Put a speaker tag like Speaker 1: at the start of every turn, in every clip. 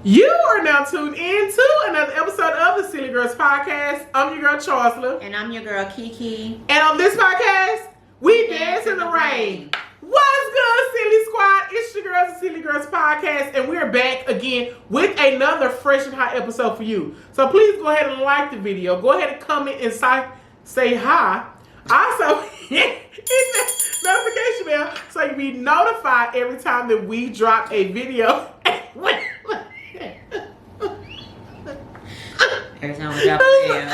Speaker 1: You are now tuned in to another episode of the Sillygirlspodcast. I'm your girl Charsla.
Speaker 2: And I'm your girl KeeKee.
Speaker 1: And on this podcast, we dance in the rain. What's good, Silly Squad? It's your girls, the Sillygirlspodcast, and we're back again with another fresh and hot episode for you. So please go ahead and like the video. Go ahead and comment and say hi. Also, hit that notification bell so you be notified every time that we drop a video.
Speaker 2: Every time we drop a video.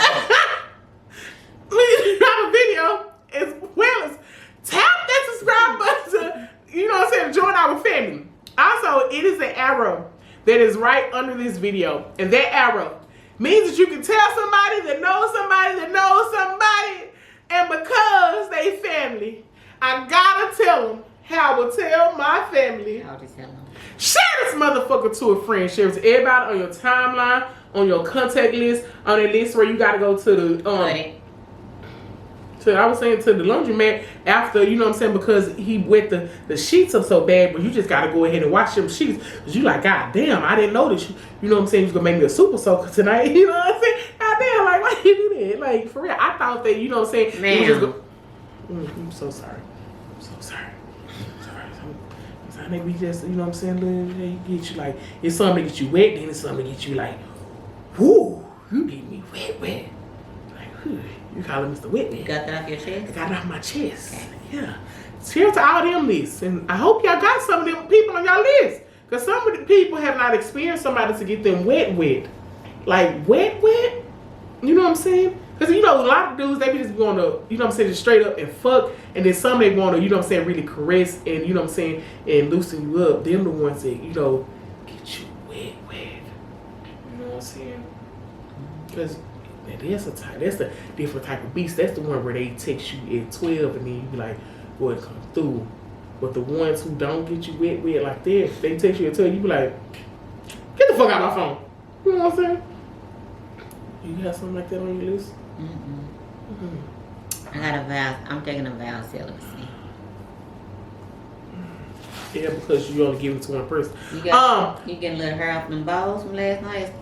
Speaker 1: We drop a video as well as tap that subscribe button to, you know what I'm saying, join our family. Also, it is an arrow that is right under this video. And that arrow means that you can tell somebody that knows somebody that knows somebody. And because they family, I gotta tell them how I will tell my family.
Speaker 2: I'll just tell them.
Speaker 1: Share this motherfucker to a friend. Share it to everybody on your timeline, on your contact list, on a list where you gotta go to the I was saying to the laundromat after, you know what I'm saying, because he wet the sheets up so bad, but you just gotta go ahead and wash them sheets. Cause you like, God damn, I didn't know that you know what I'm saying, you was gonna make me a super soaker tonight. You know what I'm saying? God damn, like, why you do that? Like, for real, I thought that, you know what I'm saying,
Speaker 2: man.
Speaker 1: I'm so sorry. I'm so sorry. They be just, you know what I'm saying, they get you like, it's something to get you wet, then it's something to get you like, whoo, you get me wet. Like, whew, you call him Mr. Wet Man.
Speaker 2: You got that off your chest?
Speaker 1: I got it off my chest.
Speaker 2: Okay.
Speaker 1: Yeah. Cheers to all them lists. And I hope y'all got some of them people on y'all list. Because some of the people have not experienced somebody to get them wet. Like, wet? You know what I'm saying? Because, you know, a lot of dudes, they be just going to, you know what I'm saying, just straight up and fuck. And then some they want to, you know what I'm saying, really caress and, you know what I'm saying, and loosen you up. Them the ones that, you know, get you wet. You know what I'm saying? Because that's a different type of beast. That's the one where they text you at 12 and then you be like, boy, it come through. But the ones who don't get you wet like that, they text you at 12, you be like, get the fuck out of my phone. You know what I'm saying? You got something like that on your list?
Speaker 2: I got a vow. I'm taking a vow of celibacy.
Speaker 1: Yeah, because you only give it to one person.
Speaker 2: You getting a little hair off them balls from last night?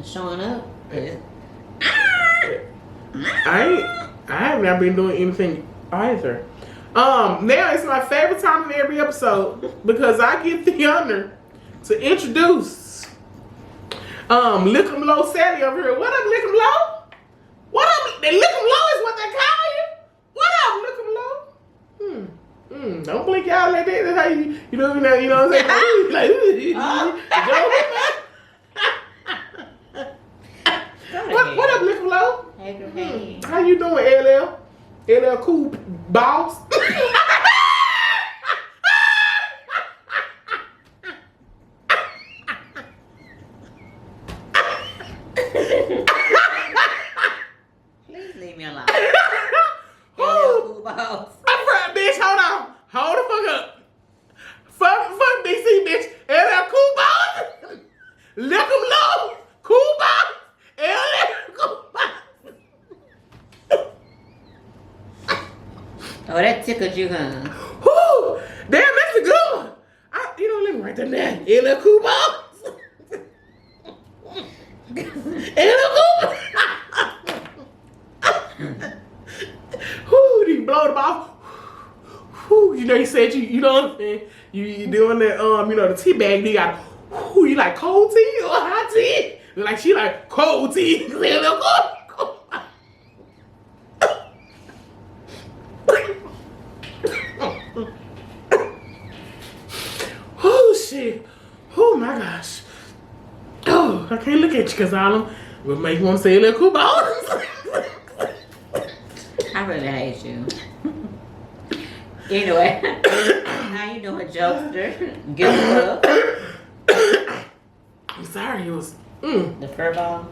Speaker 2: Showing up?
Speaker 1: I have not been doing anything either. Now it's my favorite time in every episode because I get the honor to introduce Lick'em Low Sally over here. What up, Lick'em Low? What up? Lick'em Low is what they call you? What up, Lick'em Low? Don't blink y'all like that. That's how you know what I'm saying? What up, Lick'em Low?
Speaker 2: Hey.
Speaker 1: How you doing, LL? LL Cool Boss?
Speaker 2: Please leave me alone. Cool balls.
Speaker 1: I'm right, bitch. Hold on. Hold the fuck up. Fuck DC, bitch. LL Cool Boss. Lick'em Low. Cool Boss. LL Cool Boss.
Speaker 2: Oh, that tickled you, huh?
Speaker 1: Whoo! Damn, that's a good one. Let me write that down. LL Cool Boss. LL Cool Boss. Whoo, did you blow the ball? Whoo, you know he said you know what I'm saying? You doing that, the tea bag, you got, whoo, you like cold tea or hot tea? Like she like cold tea. Oh shit. Oh my gosh. Oh, I can't look at you because all them will make you want to say a little cool balls.
Speaker 2: I really hate you. Anyway, how you doing, jokester? Give it up.
Speaker 1: I'm sorry, it was
Speaker 2: The fur ball?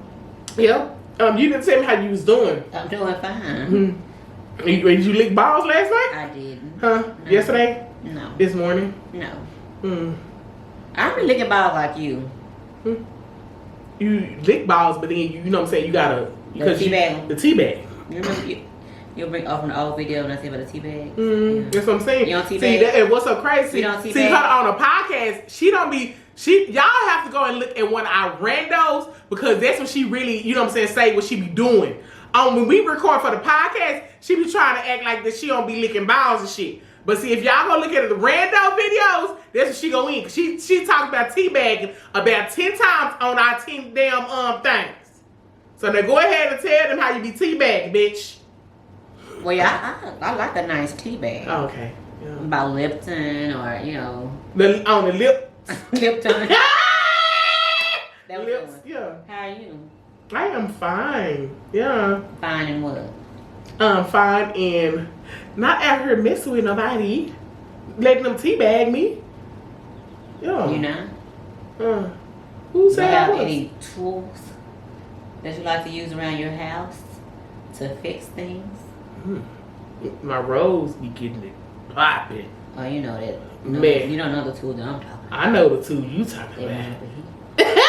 Speaker 1: Yeah. You didn't tell me how you was doing.
Speaker 2: I'm doing fine.
Speaker 1: Did you lick balls last night?
Speaker 2: I didn't.
Speaker 1: Huh?
Speaker 2: No.
Speaker 1: Yesterday?
Speaker 2: No.
Speaker 1: This morning?
Speaker 2: No. I don't licking balls like you.
Speaker 1: You lick balls, but then you know what I'm saying, you gotta
Speaker 2: The tea bag.
Speaker 1: The tea bag.
Speaker 2: You remember you'll bring off an old video and I say about the tea bag.
Speaker 1: That's what I'm saying.
Speaker 2: You don't tea
Speaker 1: See
Speaker 2: bag?
Speaker 1: and what's so crazy?
Speaker 2: You don't tea
Speaker 1: see
Speaker 2: bag?
Speaker 1: her on a podcast, she don't be Y'all have to go and look at one of our randos because that's what she really, you know what I'm saying, say what she be doing. When we record for the podcast, she be trying to act like that she don't be licking balls and shit. But see, if y'all go look at the rando videos, that's what she go in. She talks about teabagging about 10 times on our 10 damn things. So now go ahead and tell them how you be teabagging, bitch.
Speaker 2: Well, yeah, I like a nice tea bag.
Speaker 1: Oh, okay. Yeah.
Speaker 2: About Lipton or, you know.
Speaker 1: On the lip.
Speaker 2: Lipton. That was
Speaker 1: Lips,
Speaker 2: good.
Speaker 1: yeah.
Speaker 2: How are you?
Speaker 1: I am fine. Yeah.
Speaker 2: Fine and what?
Speaker 1: I'm fine and not out here messing with nobody. Letting them teabag me. Yeah.
Speaker 2: You know?
Speaker 1: Who
Speaker 2: Do
Speaker 1: said
Speaker 2: you
Speaker 1: I
Speaker 2: have
Speaker 1: was?
Speaker 2: any tools that you like to use around your house to fix things?
Speaker 1: My rose be getting it popping.
Speaker 2: Oh, you know that.
Speaker 1: Man.
Speaker 2: You don't know the tool that I'm talking about.
Speaker 1: I know the two you talking
Speaker 2: They
Speaker 1: about.
Speaker 2: want the heat.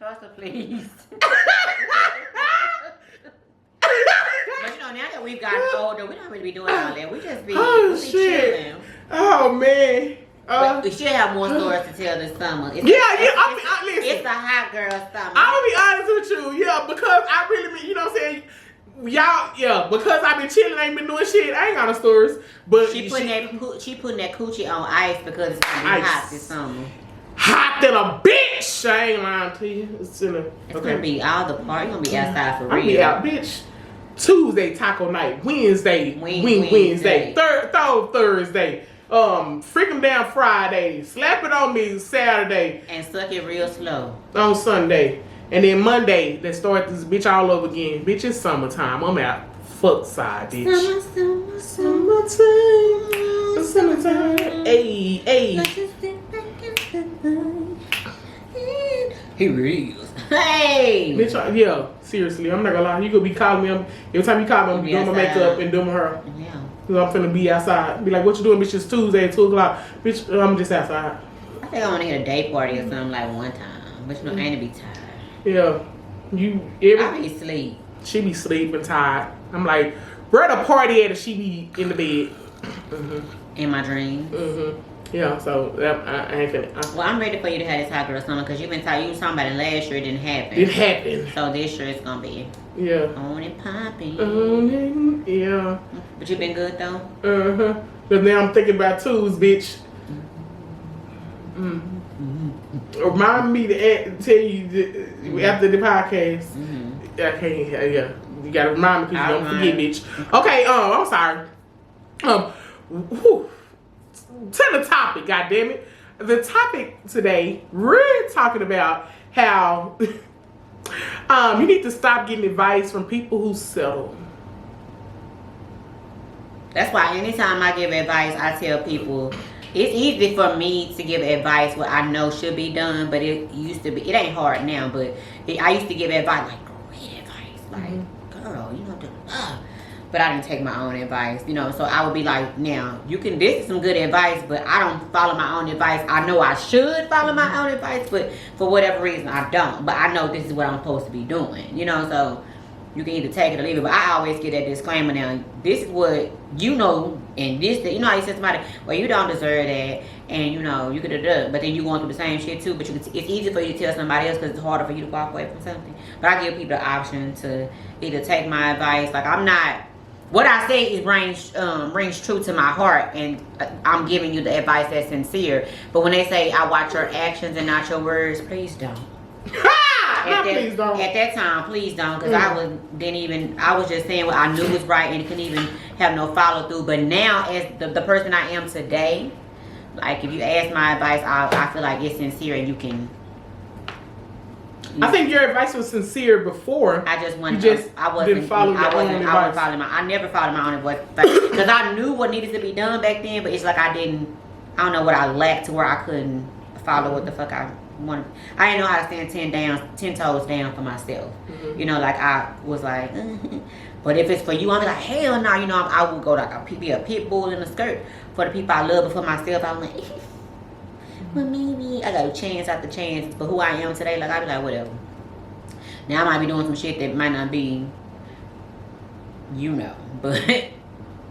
Speaker 2: Charsla, please. But you know, now that we've gotten older, we don't really be doing all that. We just be,
Speaker 1: Oh,
Speaker 2: we be
Speaker 1: shit.
Speaker 2: chilling.
Speaker 1: Oh man.
Speaker 2: But we should have more stories to tell this summer. It's
Speaker 1: Listen.
Speaker 2: It's a hot girl summer.
Speaker 1: I'm gonna be honest with you, yeah, because I really been, you know what I'm saying? Y'all, yeah, because I've been chilling, I ain't been doing shit. I ain't got no stories. But
Speaker 2: She putting that coochie on ice because it's gonna be
Speaker 1: Ice.
Speaker 2: hot this summer.
Speaker 1: hot than a bitch. I ain't lying to you. It's
Speaker 2: Gonna be all the party. You're gonna be outside for
Speaker 1: I'll
Speaker 2: real.
Speaker 1: be out, bitch. Tuesday taco night, Wednesday
Speaker 2: Wednesday.
Speaker 1: Thursday, freak 'em down Friday, slap it on me Saturday,
Speaker 2: And suck it real slow.
Speaker 1: on Sunday, and then Monday let's start this bitch all over again. Bitch, it's summertime. I'm out. Fuck side, bitch. Summertime. Hey.
Speaker 2: He real. Hey.
Speaker 1: Bitch, yeah, seriously, I'm not gonna lie. You could be calling me. Every time you call me, I'm
Speaker 2: You be
Speaker 1: doing my
Speaker 2: outside.
Speaker 1: makeup and doing my hair.
Speaker 2: Yeah.
Speaker 1: Cause I'm finna be outside. Be like, what you doing, bitch? It's Tuesday at 2 o'clock. Bitch, I'm just outside.
Speaker 2: I think I want to hit a day party or something like one time. But you know, I ain't to be tired.
Speaker 1: Yeah.
Speaker 2: I be asleep.
Speaker 1: She be sleeping tired. I'm like, where the party at if she be in the bed?
Speaker 2: In my dreams.
Speaker 1: Yeah, so I ain't finna.
Speaker 2: Well, I'm ready for you to have this hot girl summer because you was talking about it last year. It didn't happen.
Speaker 1: It happened.
Speaker 2: So this year it's gonna be
Speaker 1: Yeah.
Speaker 2: on and popping.
Speaker 1: Yeah.
Speaker 2: But you been good though.
Speaker 1: But now I'm thinking about twos, bitch. Remind me to tell you after the podcast. I can't. Yeah, you gotta remind me because you don't forget, bitch. Okay. I'm sorry. To the topic, goddammit. The topic today, we're talking about how you need to stop getting advice from people who settle.
Speaker 2: That's why anytime I give advice, I tell people it's easy for me to give advice what I know should be done, but it used to be. It ain't hard now, but I used to give advice like great advice, like girl, you know, but I didn't take my own advice, you know. So I would be like, now you can. This is some good advice, but I don't follow my own advice. I know I should follow my own advice, but for whatever reason I don't. But I know this is what I'm supposed to be doing, you know. So you can either take it or leave it. But I always get that disclaimer now. This is what you know, and this, you know how you said somebody, well, you don't deserve that, and you know, you could have done, but then you going through the same shit too. But it's easy for you to tell somebody else because it's harder for you to walk away from something. But I give people the option to either take my advice. Like I'm not. What I say is rings true to my heart, and I'm giving you the advice that's sincere. But when they say I watch your actions and not your words, please don't.
Speaker 1: Please don't.
Speaker 2: At that time, please don't, because I was just saying what I knew was right and couldn't even have no follow through. But now, as the person I am today, like if you ask my advice, I feel like it's sincere and you can.
Speaker 1: I think your advice was sincere before.
Speaker 2: I just wanted.
Speaker 1: Didn't follow your own advice.
Speaker 2: I never followed my own advice because I knew what needed to be done back then. But it's like I don't know what I lacked to where I couldn't follow what the fuck I wanted. I didn't know how to stand 10 toes down for myself. You know, like I was like, But if it's for you, I'm like, hell no, you know, I would go like be a pit bull in a skirt for the people I love, but for myself, I'm like, well, maybe I got a chance after chance. But who I am today, like, I be like, whatever. Now I might be doing some shit that might not be, you know, but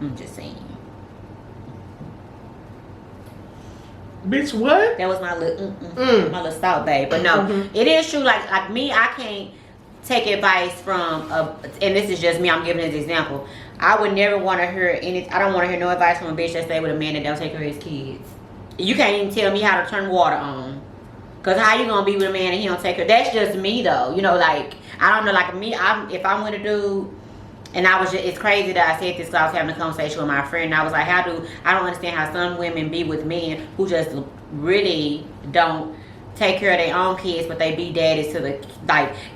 Speaker 2: I'm just saying.
Speaker 1: Bitch, what?
Speaker 2: That was my little salt babe. But no, it is true. Like me, I can't take advice from and this is just me. I'm giving this example. I would never want to hear I don't want to hear no advice from a bitch that stay with a man that don't take care of his kids. You can't even tell me how to turn water on. Cause how you gonna be with a man and he don't take care? That's just me though. You know, like I don't know. Like me, if I'm with a dude. And it's crazy that I said this because I was having a conversation with my friend. And I was like, I don't understand how some women be with men who just really don't take care of their own kids, but they be daddies to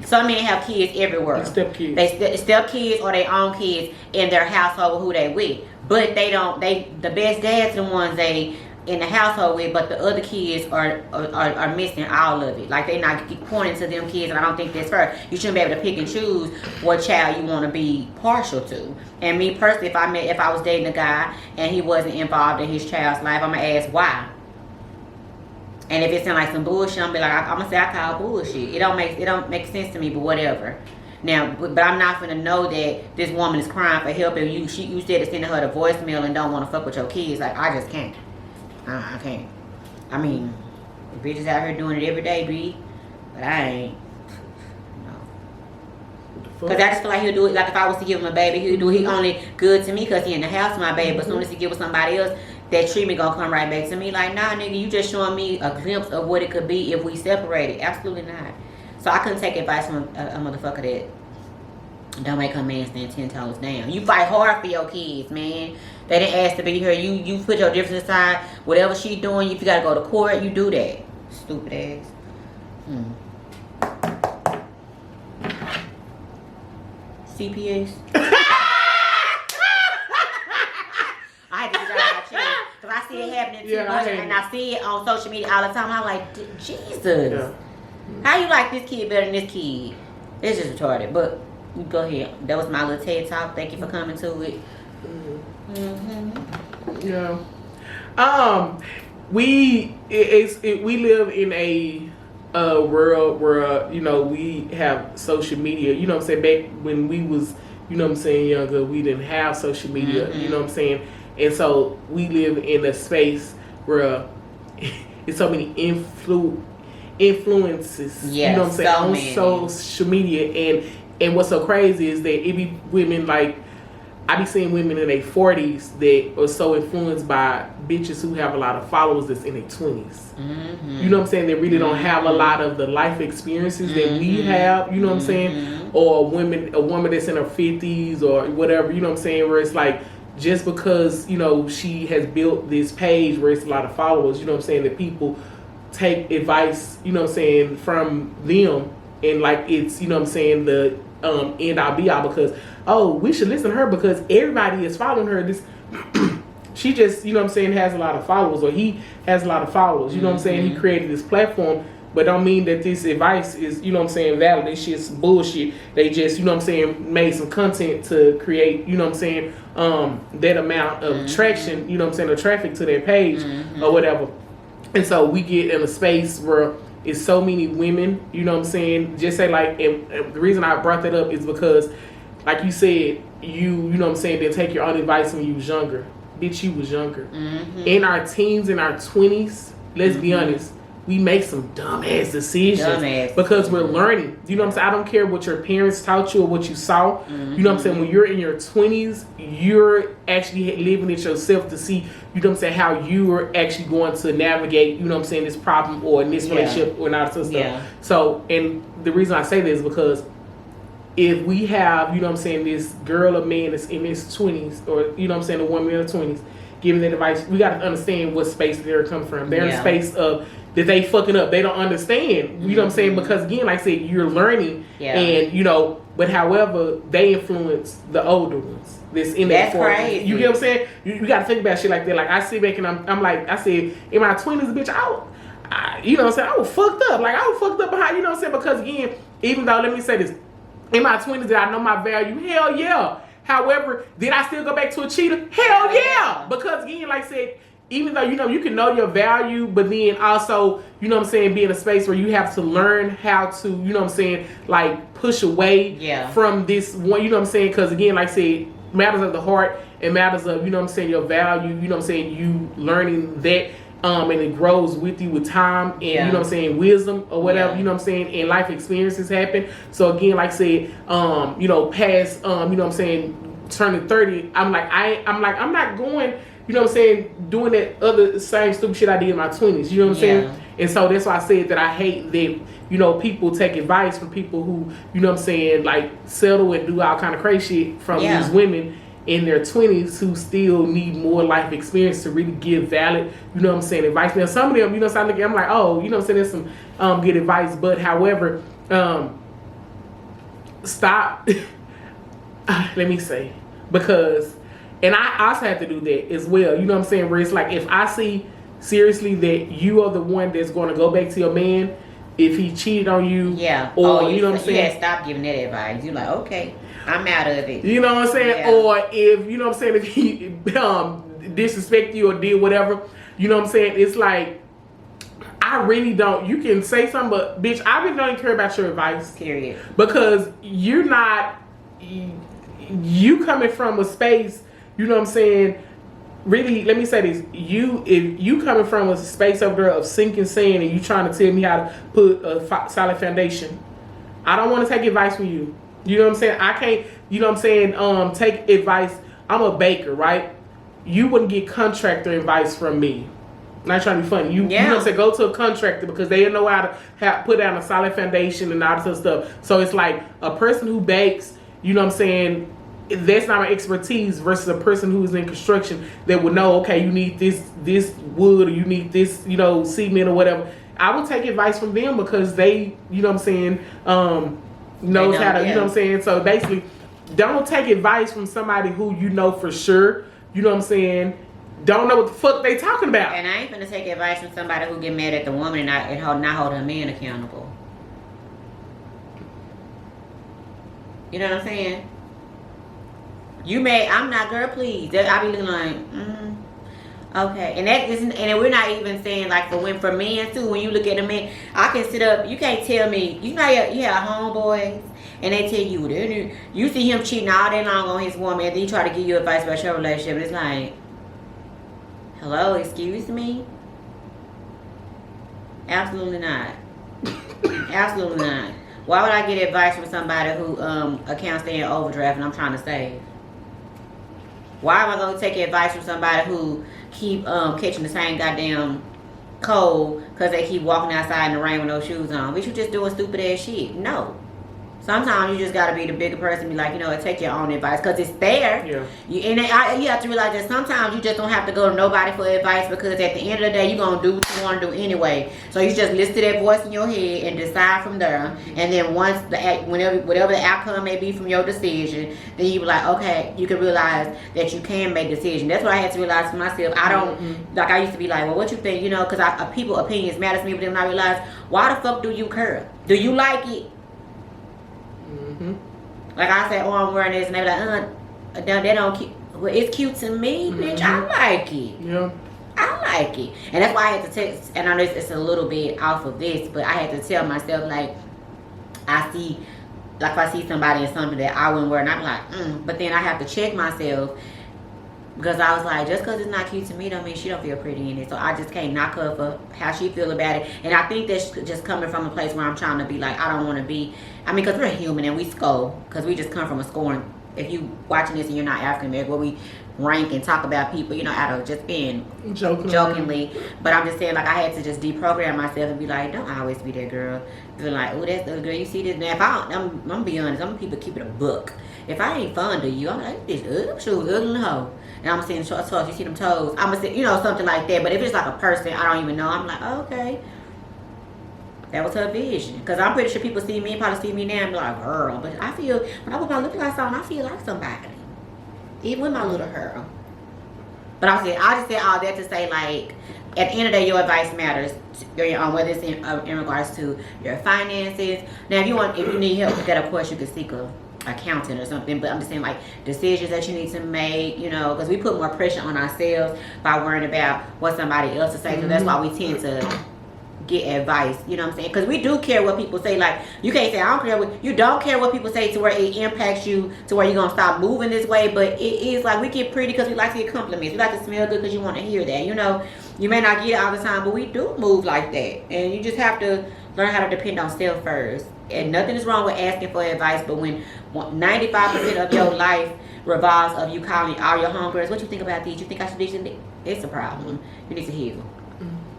Speaker 2: some men have kids everywhere.
Speaker 1: Step kids.
Speaker 2: They step kids or their own kids in their household who they with. But the best dads are the ones they in the household with, but the other kids are missing all of it. Like they not pointing to them kids, and I don't think that's fair. You shouldn't be able to pick and choose what child you want to be partial to. And me personally, if I was dating a guy and he wasn't involved in his child's life, I'm gonna ask why. And if it sounds like some bullshit, I'm gonna say I call bullshit. It don't make sense to me, but whatever. Now, but I'm not gonna know that this woman is crying for help, and you said to send her the voicemail and don't want to fuck with your kids. Like I just can't. I can't. I mean, bitches out here doing it every day, B. But I ain't. No. Because I just feel like he'll do it. Like if I was to give him a baby, he'll do it. He only good to me because he in the house with my baby. But as soon as he get with somebody else, that treatment gonna come right back to me. Like, nah, nigga, you just showing me a glimpse of what it could be if we separated. Absolutely not. So I couldn't take advice from a motherfucker that don't make her man stand 10 toes down. You fight hard for your kids, man. They didn't ask to be here. You put your difference aside. Whatever she doing, if you gotta go to court, you do that. Stupid ass. CPS. I had to get out of my chest because I see it happening too much, and I see it on social media all the time. I'm like, Jesus, how you like this kid better than this kid? It's just retarded. But go ahead. That was my little TED talk. Thank you for coming to it.
Speaker 1: Yeah. We live in a world where we have social media. You know what I'm saying? Back when we was younger, we didn't have social media. You know what I'm saying? And so we live in a space where it's so many influences.
Speaker 2: Yes,
Speaker 1: you know what I'm saying? On social media, and what's so crazy is that it be women like. I be seeing women in their 40s that are so influenced by bitches who have a lot of followers that's in their 20s. You know what I'm saying? They really don't have a lot of the life experiences that we have, you know what I'm saying? Or a woman that's in her 50s or whatever, you know what I'm saying? Where it's like, just because, she has built this page where it's a lot of followers, you know what I'm saying? That people take advice, you know what I'm saying, from them. And like, it's, you know what I'm saying, the end all be all because, we should listen to her because everybody is following her. This she just, you know what I'm saying, has a lot of followers, or he has a lot of followers. You know what I'm saying? He created this platform, but don't mean that this advice is, you know what I'm saying, valid. This shit's bullshit. They just, you know what I'm saying, made some content to create, you know what I'm saying, that amount of traction, you know what I'm saying, of traffic to their page or whatever. And so we get in a space where it's so many women, you know what I'm saying, just say like, and the reason I brought that up is because, like you said, you know what I'm saying, didn't take your own advice when you was younger. Bitch, you was younger. In our teens, in our 20s, let's be honest, we make some dumbass decisions because we're learning. You know what I'm saying? I don't care what your parents taught you or what you saw. You know what I'm saying? When you're in your 20s, you're actually living it yourself to see, you know what I'm saying, how you're actually going to navigate, you know what I'm saying, this problem or in this relationship or not. So, and the reason I say this is because if we have, you know what I'm saying, this girl or man that's in his 20s, or, you know what I'm saying, a woman in her 20s, giving that advice, we got to understand what space they're coming from. They're in a space of that they fucking up. They don't understand, you know what I'm saying, because again, like I said, you're learning, and, but however, they influence the older ones that's in their 40s. Crazy. You get what I'm saying? You got to think about shit like that. Like, I sit back and I'm like, I said, in my 20s, bitch, you know what I'm saying, I was fucked up. Like, I was fucked up behind, you know what I'm saying, because again, even though, let me say this, in my 20s, did I know my value? Hell yeah. However, did I still go back to a cheater? Hell yeah! Because again, like I said, even though you can know your value, but then also, be in a space where you have to learn how to, like push away from this one, because again, like I said, matters of the heart and matters of, your value, you learning that. And it grows with you with time and wisdom or whatever, and life experiences happen. So again, like I said, past turning 30, I'm not going, doing that other same stupid shit I did in my 20s, you know what I'm saying? And so that's why I said that I hate that, people take advice from people who, like settle and do all kind of crazy shit from these women in their 20s who still need more life experience to really give valid, advice. Now some of them, I'm like, oh, there's some good advice, but however, stop. Let me say, because, and I also have to do that as well, where it's like, if I see seriously that you are the one that's going to go back to your man if he cheated on you, or you
Speaker 2: stop giving that advice. You're like, okay, I'm out of it.
Speaker 1: You know what I'm saying? Yeah. Or if, if he disrespect you or did whatever, it's like, I really don't, you can say something, but bitch, I really don't even care about your advice.
Speaker 2: Period.
Speaker 1: Because you're not, you coming from a space, really, let me say this, if you coming from a space over there of sinking sand and you trying to tell me how to put a solid foundation, I don't want to take advice from you. You know what I'm saying? I can't, take advice. I'm a baker, right? You wouldn't get contractor advice from me. I'm not trying to be funny. You know what I'm saying? Go to a contractor because they know how to put down a solid foundation and all this other stuff. So it's like a person who bakes, that's not my expertise versus a person who's in construction that would know, okay, you need this wood or you need this, cement or whatever. I would take advice from them because they, knows how to, So basically, don't take advice from somebody who for sure, don't know what the fuck they talking about.
Speaker 2: And I ain't gonna take advice from somebody who get mad at the woman and not hold her man accountable. You know what I'm saying? I'm not, girl, please. I be looking like, okay. And that isn't, and we're not even saying like for men too, when you look at a man, I can sit up, you can't tell me, you have homeboys and they tell you see him cheating all day long on his woman and then he try to give you advice about your relationship and it's like, hello, excuse me? Absolutely not. Absolutely not. Why would I get advice from somebody who accounts stay in overdraft and I'm trying to save? Why am I going to take advice from somebody who keep catching the same goddamn cold because they keep walking outside in the rain with no shoes on? But you just doing stupid ass shit. No. Sometimes you just got to be the bigger person and be like, take your own advice because it's there. Yeah. You have to realize that sometimes you just don't have to go to nobody for advice because at the end of the day, you're going to do what you want to do anyway. So you just listen to that voice in your head and decide from there. And then once, whatever the outcome may be from your decision, then you be like, okay, you can realize that you can make a decision. That's what I had to realize for myself. I don't, like I used to be like, well, what you think, because people's opinions matter to me, but then I realized, why the fuck do you curl? Do you like it? Like I said, I'm wearing this, and they be like, they don't keep. Well, it's cute to me, bitch. I like it. Yeah. I like it, and that's why I had to text. And I know it's a little bit off of this, but I had to tell myself like, if I see somebody in something that I wouldn't wear, and I'm like, but then I have to check myself. Because I was like, just because it's not cute to me don't mean she don't feel pretty in it. So I just can't knock her for how she feel about it. And I think that's just coming from a place where I'm trying to be like, I don't want to be. Because we're human and we scold. Because we just come from a scoring. If you watching this and you're not African American, where we rank and talk about people, out of just being jokingly. But I'm just saying, like, I had to just deprogram myself and be like, don't always be that girl. Be like, oh, that's the girl. You see this? Now, if I'm gonna be honest, I'm people keep it a book. If I ain't fond of you, I'm like, this them shoes ugly as hoe. And I'm seeing short toes, you see them toes. I'm gonna say, something like that. But if it's like a person I don't even know, I'm like, oh, okay. That was her vision. Because I'm pretty sure people see me, probably see me now and be like, girl. But I feel, when I put my lip gloss on, I feel like somebody. Even with my little hair. But I just said all that to say, like, at the end of the day, your advice matters. Whether it's in regards to your finances. Now, if you need help with that, of course, you can seek a accountant or something, but I'm just saying like decisions that you need to make, you know, because we put more pressure on ourselves by worrying about what somebody else is saying. So that's why we tend to get advice, you know what I'm saying? Because we do care what people say. Like, you can't say I don't care what you don't care what people say to where it impacts you to where you're gonna stop moving this way. But it is like we get pretty because we like to get compliments. We like to smell good because you want to hear that. You know, you may not get it all the time, but we do move like that, and you just have to learn how to depend on self first. And nothing is wrong with asking for advice, but when 95% of your life revolves of you calling all your homegirls, what you think about these? You think I should do this? It's a problem. You need to heal.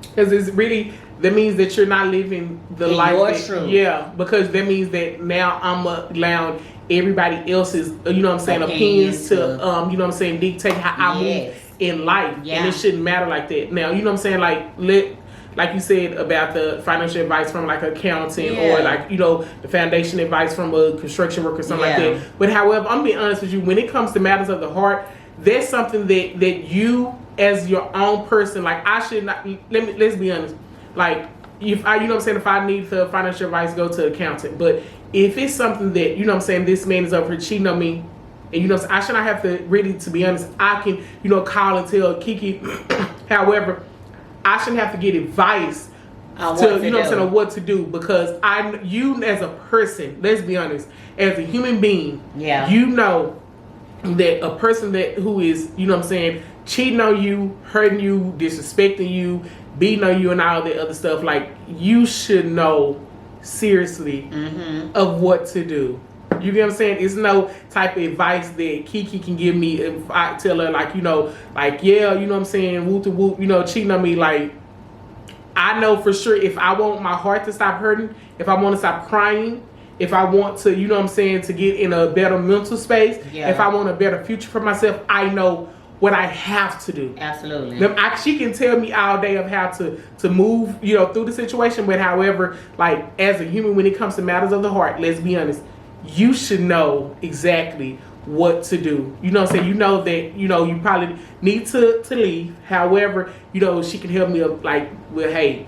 Speaker 1: Because it's really, that means that you're not living the life. Yeah, because that means that now I'm allowing everybody else's, you know what I'm saying, opinions to, you know what I'm saying, dictate how I move in life. And it shouldn't matter like that. Now, you know what I'm saying, like you said about the financial advice from like an accountant or like, you know, the foundation advice from a construction worker or something like that. But however, I'm being honest with you, when it comes to matters of the heart, that's something that you as your own person, like I should not, let's be honest, like if I, you know what I'm saying, if I need the financial advice, go to the accountant. But if it's something that, you know what I'm saying, this man is over here cheating on me, and you know, I should not have to really, to be honest, I can, you know, call and tell KeeKee. However, I shouldn't have to get advice to, you know what I'm saying, on what to do, because you as a person, let's be honest, as a human being, you know that a person who is, you know what I'm saying, cheating on you, hurting you, disrespecting you, beating on you and all that other stuff, like you should know seriously of what to do. You get what I'm saying? It's no type of advice that KeeKee can give me if I tell her like, you know, like, yeah, you know what I'm saying, whoop to whoop, you know, cheating on me. Like, I know for sure if I want my heart to stop hurting, if I want to stop crying, if I want to, you know what I'm saying, to get in a better mental space, if I want a better future for myself, I know what I have to do.
Speaker 2: Absolutely.
Speaker 1: She can tell me all day of how to move, you know, through the situation. But however, like as a human, when it comes to matters of the heart, let's be honest, you should know exactly what to do. You know what I'm saying? You know that, you know, you probably need to leave. However, you know, she can help me up like, well, hey,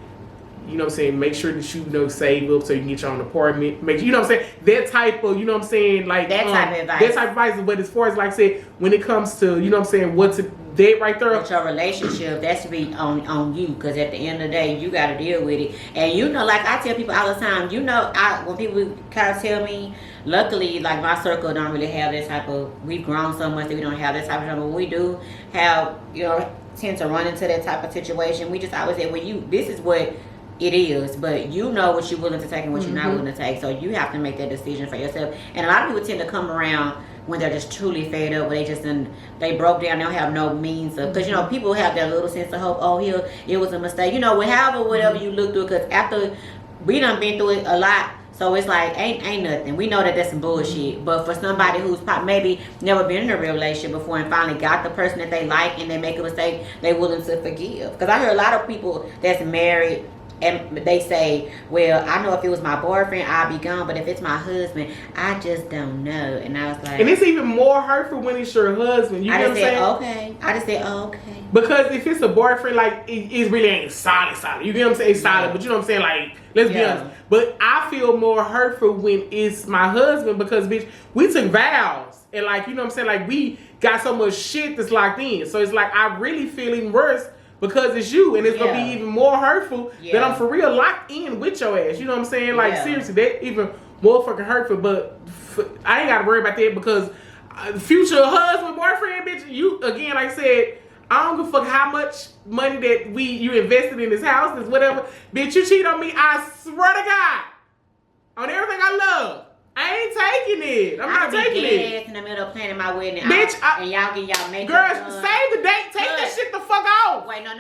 Speaker 1: you know what I'm saying, make sure that you know, save up so you can get your own apartment. Make sure, you know what I'm saying, that type of, you know what I'm saying, like
Speaker 2: that type of advice.
Speaker 1: That type of advice. But as far as like I said, when it comes to, you know what I'm saying, what's that right there.
Speaker 2: With your relationship, that's to be on you, because at the end of the day, you got to deal with it. And you know, like I tell people all the time, you know, when people kind of tell me, luckily, like my circle don't really have that type of, we've grown so much that we don't have that type of trouble. When we do have, you know, tend to run into that type of situation, we just always say, well, this is what it is, but you know what you're willing to take and what you're not willing to take, so you have to make that decision for yourself. And a lot of people tend to come around when they're just truly fed up, where they broke down, they don't have no means of, because you know, people have that little sense of hope, oh, it was a mistake, you know, whatever you look through, because after we done been through it a lot, so it's like ain't nothing. We know that that's some bullshit. But for somebody who's maybe never been in a real relationship before and finally got the person that they like and they make a mistake, they willing to forgive. Because I hear a lot of people that's married and they say, well, I know if it was my boyfriend, I'd be gone. But if it's my husband, I just don't know. And I was like...
Speaker 1: And it's even more hurtful when it's your husband. You know what I'm saying?
Speaker 2: Okay. I just said, okay.
Speaker 1: Because if it's a boyfriend, like, it really ain't solid. You get what I'm saying? It's solid. But you know what I'm saying? Like, let's be honest. But I feel more hurtful when it's my husband because, bitch, we took vows. And, like, you know what I'm saying? Like, we got so much shit that's locked in. So it's like, I really feel even worse because it's you, and it's gonna be even more hurtful that I'm for real locked in with your ass. You know what I'm saying? Like seriously, that even more fucking hurtful. But I ain't gotta worry about that because future husband, boyfriend, bitch. You again, like I said, I don't give a fuck how much money that you invested in this house, this whatever. Bitch, you cheat on me, I swear to God, on everything I love. I ain't taking it. I'm not taking it.
Speaker 2: In the middle of planning my wedding,
Speaker 1: bitch.
Speaker 2: And y'all get y'all makeup
Speaker 1: girls,
Speaker 2: done.
Speaker 1: save the date. Take that shit the fuck off.
Speaker 2: Wait, no.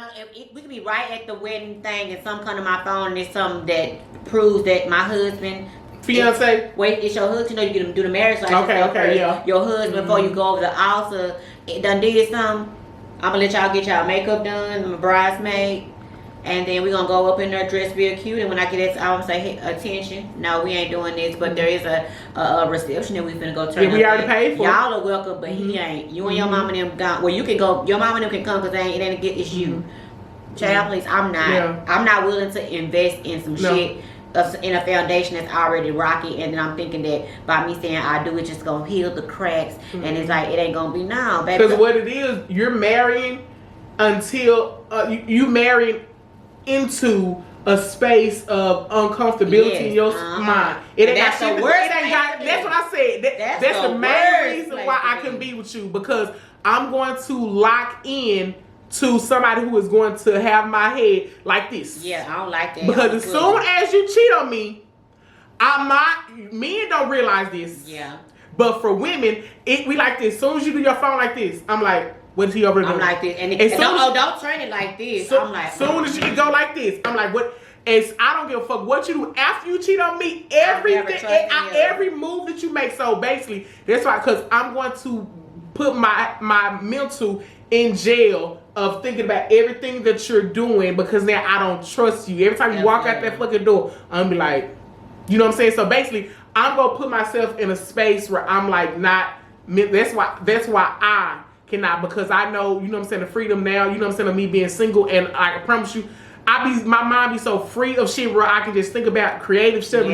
Speaker 2: We could be right at the wedding thing, and some come to my phone and it's something that proves that my husband,
Speaker 1: fiance.
Speaker 2: Wait, it's your husband. You know, you get them do the marriage license.
Speaker 1: Okay, yeah.
Speaker 2: Your husband before you go over the altar, it done did something. I'm gonna let y'all get y'all makeup done. I'm a bridesmaid. And then we're going to go up in there dressed real cute. And when I get it, I want to say, hey, attention. No, we ain't doing this. But there is a reception that we finna go turn up.
Speaker 1: We already paid for.
Speaker 2: Y'all are welcome, but he ain't. You and your mama and them gone. Well, you can go. Your mama and them can come because it ain't it's you. Child, please. I'm not willing to invest in some shit in a foundation that's already rocky, and then I'm thinking that by me saying I do, it's just gonna heal the cracks, and it's like it ain't gonna be no, baby.
Speaker 1: Because what it is, you're marrying until you marrying into a space of uncomfortability in your mind. It ain't
Speaker 2: that's
Speaker 1: got
Speaker 2: the worst.
Speaker 1: That's what I said. That's the main reason why I couldn't be with you, because I'm going to lock in to somebody who is going to have my head like this.
Speaker 2: Yeah, I don't like that.
Speaker 1: Because as soon as you cheat on me, men don't realize this.
Speaker 2: Yeah.
Speaker 1: But for women, we like this. As soon as you do your phone like this, I'm like, what is he over there doing?
Speaker 2: I'm like this. And don't turn it like this. I'm like,
Speaker 1: soon as you go like this, I'm like, what? I don't give a fuck what you do after you cheat on me. Every move that you make. So basically, that's why, because I'm going to put my mental in jail of thinking about everything that you're doing, because now I don't trust you. Every time you walk out that fucking door, I'm gonna be like, you know what I'm saying? So basically, I'm gonna put myself in a space where I'm like not. That's why I cannot, because I know, you know what I'm saying, the freedom now, you know what I'm saying, of me being single, and I promise you, my mind be so free of shit where I can just think about creative stuff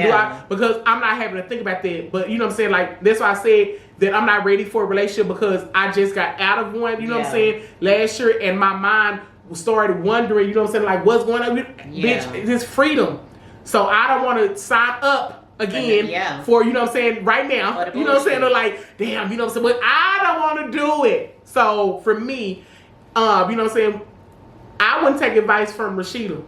Speaker 1: because I'm not having to think about that. But you know what I'm saying, like, that's why I said that I'm not ready for a relationship, because I just got out of one, you know what I'm saying, last year, and my mind started wondering, you know what I'm saying, like, what's going on? Bitch, this freedom. So I don't want to sign up again for, you know what I'm saying, right now, you know what I'm saying, they're like, damn, you know what I'm saying, but I don't want to do it. So for me, you know what I'm saying, I wouldn't take advice from Rashida.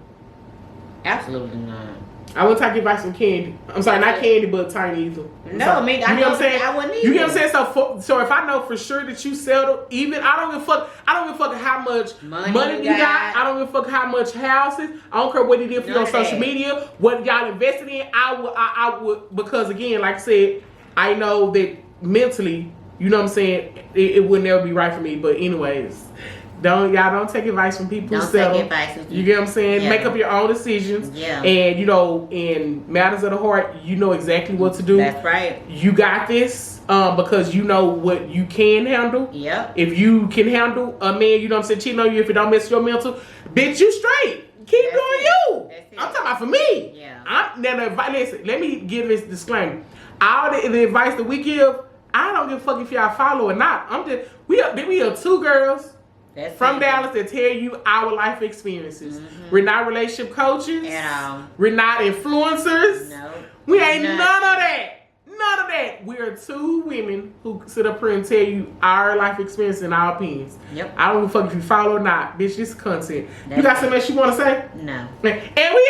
Speaker 2: Absolutely not.
Speaker 1: I wouldn't take advice from Candy. I'm sorry, not Candy, but Tiny either.
Speaker 2: No, I mean, I know what I'm saying. I wouldn't either.
Speaker 1: You get what I'm saying? So if I know for sure that you settled, even I don't give a fuck. I don't give a fuck how much money you got. I don't give a fuck how much houses. I don't care what he did for you on social media, what y'all invested in. I would, because again, like I said, I know that mentally, you know what I'm saying, it would never be right for me. But anyways. Don't take advice from people who settle.
Speaker 2: Take advice from people.
Speaker 1: You get what I'm saying? Yeah. Make up your own decisions.
Speaker 2: Yeah.
Speaker 1: And you know, in matters of the heart, you know exactly what to do.
Speaker 2: That's right.
Speaker 1: You got this, because you know what you can handle.
Speaker 2: Yeah.
Speaker 1: If you can handle a man, you know what I'm saying, cheating on you, if it don't mess your mental, bitch, you straight. Keep doing you. I'm talking about for me.
Speaker 2: Yeah.
Speaker 1: Listen, let me give this disclaimer. All the advice that we give, I don't give a fuck if y'all follow or not. We are two girls from Dallas that tell you our life experiences. Mm-hmm. We're not relationship coaches. We're not influencers.
Speaker 2: No.
Speaker 1: We ain't none of that. None of that. We are two women who sit up here and tell you our life experience and our opinions.
Speaker 2: Yep.
Speaker 1: I don't give a fuck if you follow or not. Bitch, this is content. You got something else you want to say?
Speaker 2: No.
Speaker 1: And we